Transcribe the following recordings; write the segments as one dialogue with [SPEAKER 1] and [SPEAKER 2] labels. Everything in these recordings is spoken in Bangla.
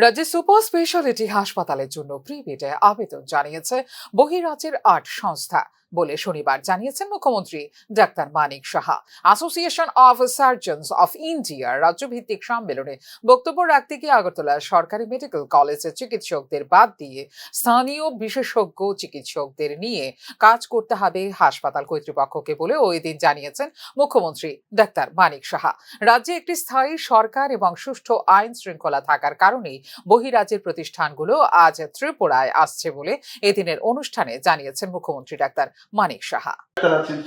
[SPEAKER 1] রাজ্যে সুপার স্পেশালিটি হাসপাতালের জন্য প্রিবিডে আবেদন জানিয়েছে বহিরাজ্যের ৮ সংস্থা বলে শনিবার জানিয়েছেন মুখ্যমন্ত্রী doctor Manik Saha. Association of surgeons of ইন্ডিয়ার রাজ্যভিত্তিক সম্মেলনে বক্তব্য রাখতে গিয়ে আগরতলার সরকারি মেডিকেল কলেজের চিকিৎসকদের বাদ দিয়ে স্থানীয় বিশেষজ্ঞ চিকিৎসকদের নিয়ে কাজ করতে হবে হাসপাতাল কর্তৃপক্ষকে বলে ওই দিন জানিয়েছেন মুখ্যমন্ত্রী ডাক্তার মানিক সাহা। রাজ্যে একটি স্থায়ী সরকার এবং সুষ্ঠু আইন শৃঙ্খলা থাকার কারণেই বহিরাজ্যের প্রতিষ্ঠানগুলো আজ ত্রিপুরায় আসছে বলে এদিনের অনুষ্ঠানে জানিয়েছেন মুখ্যমন্ত্রী doctor Manik Saha.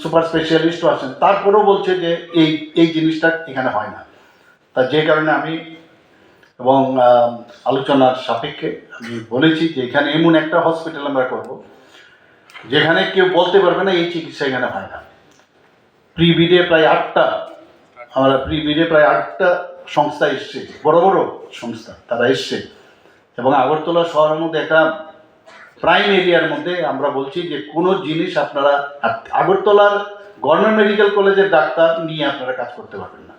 [SPEAKER 2] Super specialist আছেন, তারপরেও বলছে যে এই জিনিসটা এখানে হয় না। তা যে কারণে আমি এবং আলোচনার সাপেক্ষে আমি বলেছি যে এখানে এমন একটা হসপিটাল আমরা করব যেখানে কেউ বলতে পারবে না এই চিকিৎসা এখানে হয় না। প্রিবিডে প্রায় 8টা সংস্থা এসছে, বড় বড় সংস্থা তারা এসছে, এবং আগরতলা শহরের মধ্যে একটা প্রাইম এরিয়ার মধ্যে আমরা বলছি যে কোনো জিনিস আপনারা আগরতলার গভর্নমেন্ট মেডিকেল কলেজের ডাক্তার নিয়ে আপনারা কাজ করতে পারবেন না।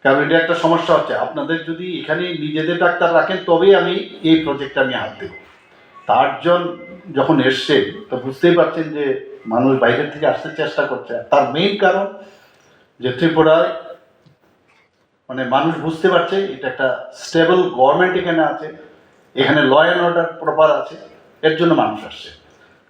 [SPEAKER 2] কারণ এটা একটা সমস্যা হচ্ছে, আপনাদের যদি এখানে নিজেদের ডাক্তার রাখেন তবেই আমি এই প্রজেক্টে আমি হাত দেব। 8 জন যখন এসছে তো বুঝতেই পারছেন যে মানুষ বাইরের থেকে আসতে চেষ্টা করছে। তার মেইন কারণ যে ত্রিপুরায় মানে মানুষ বুঝতে পারছে এটা একটা স্টেবল গভর্নমেন্ট এখানে আছে, এখানে ল অ্যান্ড অর্ডার প্রপার আছে, এর জন্য মানুষ আসছে।